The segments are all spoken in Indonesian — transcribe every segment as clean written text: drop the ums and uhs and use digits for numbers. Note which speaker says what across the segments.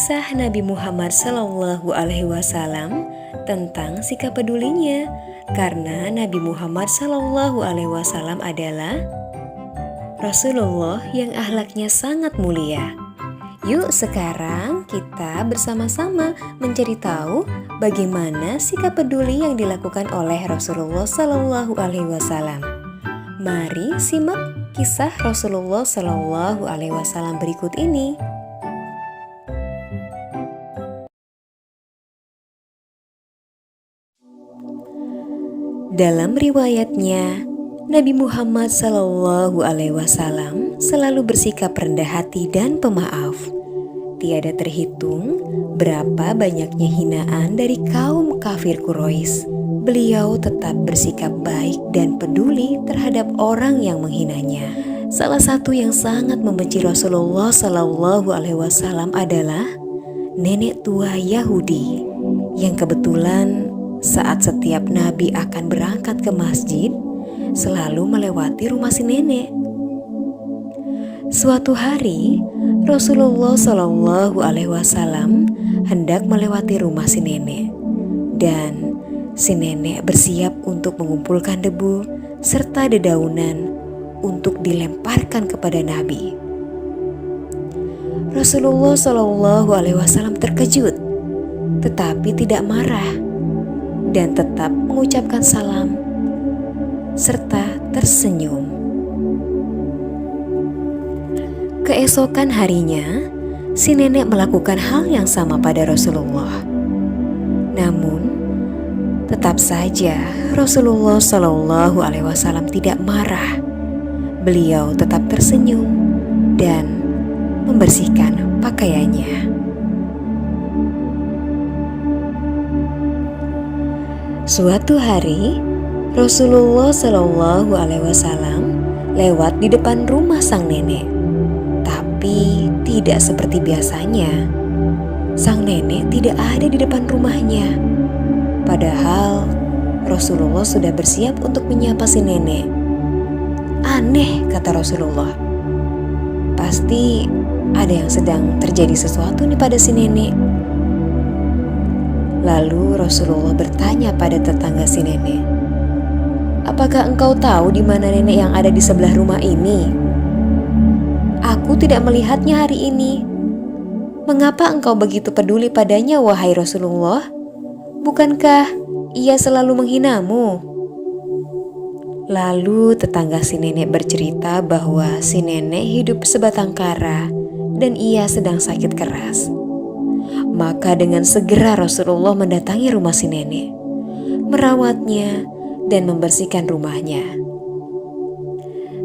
Speaker 1: kisah Nabi Muhammad SAW tentang sikap pedulinya, karena Nabi Muhammad SAW adalah Rasulullah yang akhlaknya sangat mulia. Yuk sekarang kita bersama-sama mencari tahu bagaimana sikap peduli yang dilakukan oleh Rasulullah SAW. Mari simak kisah Rasulullah SAW berikut ini. Dalam riwayatnya, Nabi Muhammad SAW selalu bersikap rendah hati dan pemaaf. Tiada terhitung berapa banyaknya hinaan dari kaum kafir Quraisy. Beliau tetap bersikap baik dan peduli terhadap orang yang menghinanya. Salah satu yang sangat membenci Rasulullah SAW adalah nenek tua Yahudi yang kebetulan saat setiap Nabi akan berangkat ke masjid, selalu melewati rumah si nenek. Suatu hari, Rasulullah SAW hendak melewati rumah si nenek, dan si nenek bersiap untuk mengumpulkan debu serta dedaunan untuk dilemparkan kepada Nabi. Rasulullah SAW terkejut, tetapi tidak marah, dan tetap mengucapkan salam serta tersenyum. Keesokan harinya, si nenek melakukan hal yang sama pada Rasulullah. Namun, tetap saja Rasulullah SAW tidak marah. Beliau tetap tersenyum dan membersihkan pakaiannya. Suatu hari, Rasulullah SAW lewat di depan rumah sang nenek. Tapi tidak seperti biasanya. Sang nenek tidak ada di depan rumahnya. Padahal Rasulullah sudah bersiap untuk menyapa si nenek. Aneh, kata Rasulullah. Pasti ada yang sedang terjadi sesuatu nih pada si nenek. Lalu Rasulullah bertanya pada tetangga si nenek, "Apakah engkau tahu di mana nenek yang ada di sebelah rumah ini? Aku tidak melihatnya hari ini. Mengapa engkau begitu peduli padanya, wahai Rasulullah? Bukankah ia selalu menghinamu?" Lalu tetangga si nenek bercerita bahwa si nenek hidup sebatang kara dan ia sedang sakit keras. Maka dengan segera Rasulullah mendatangi rumah si nenek, merawatnya dan membersihkan rumahnya.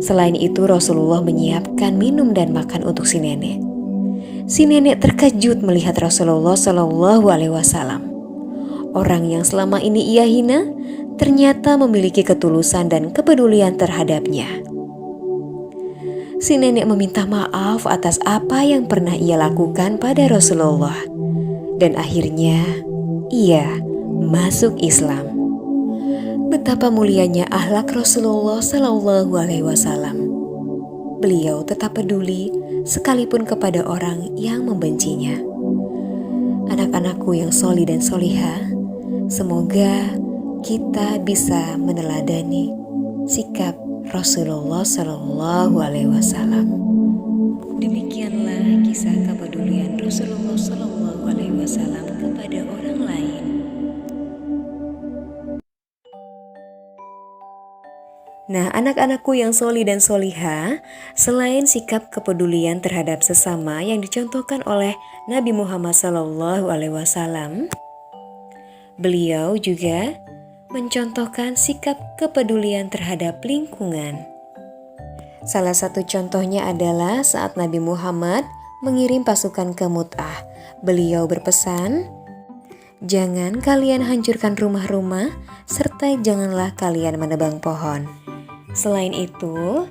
Speaker 1: Selain itu Rasulullah menyiapkan minum dan makan untuk si nenek. Si nenek terkejut melihat Rasulullah SAW. Orang yang selama ini ia hina ternyata memiliki ketulusan dan kepedulian terhadapnya. Si nenek meminta maaf atas apa yang pernah ia lakukan pada Rasulullah. Dan akhirnya ia masuk Islam. Betapa mulianya akhlak Rasulullah SAW. Beliau tetap peduli sekalipun kepada orang yang membencinya. Anak-anakku yang sholih dan sholihah, semoga kita bisa meneladani sikap Rasulullah SAW. Demikianlah kisah kepedulian Rasulullah SAW kepada orang lain. Nah, anak-anakku yang sholih dan sholihah, selain sikap kepedulian terhadap sesama yang dicontohkan oleh Nabi Muhammad SAW, beliau juga mencontohkan sikap kepedulian terhadap lingkungan. Salah satu contohnya adalah saat Nabi Muhammad mengirim pasukan ke Mut'ah. Beliau berpesan, "Jangan kalian hancurkan rumah-rumah, serta janganlah kalian menebang pohon." Selain itu,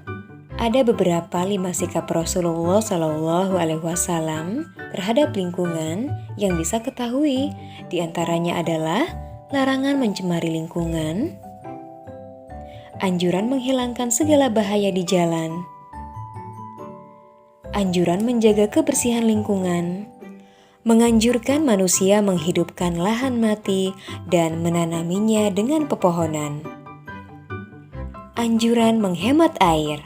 Speaker 1: ada beberapa 5 sikap Rasulullah SAW terhadap lingkungan yang bisa ketahui. Di antaranya adalah larangan mencemari lingkungan, anjuran menghilangkan segala bahaya di jalan, anjuran menjaga kebersihan lingkungan, menganjurkan manusia menghidupkan lahan mati dan menanaminya dengan pepohonan. Anjuran menghemat air.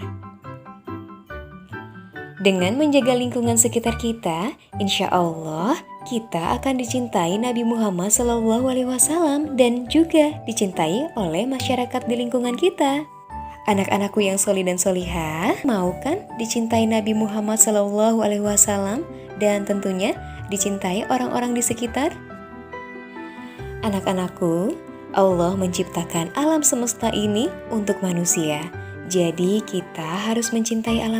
Speaker 1: Dengan menjaga lingkungan sekitar kita, insya Allah kita akan dicintai Nabi Muhammad SAW dan juga dicintai oleh masyarakat di lingkungan kita. Anak-anakku yang solih dan solihah, mau kan dicintai Nabi Muhammad SAW dan tentunya dicintai orang-orang di sekitar? Anak-anakku, Allah menciptakan alam semesta ini untuk manusia. Jadi kita harus mencintai alam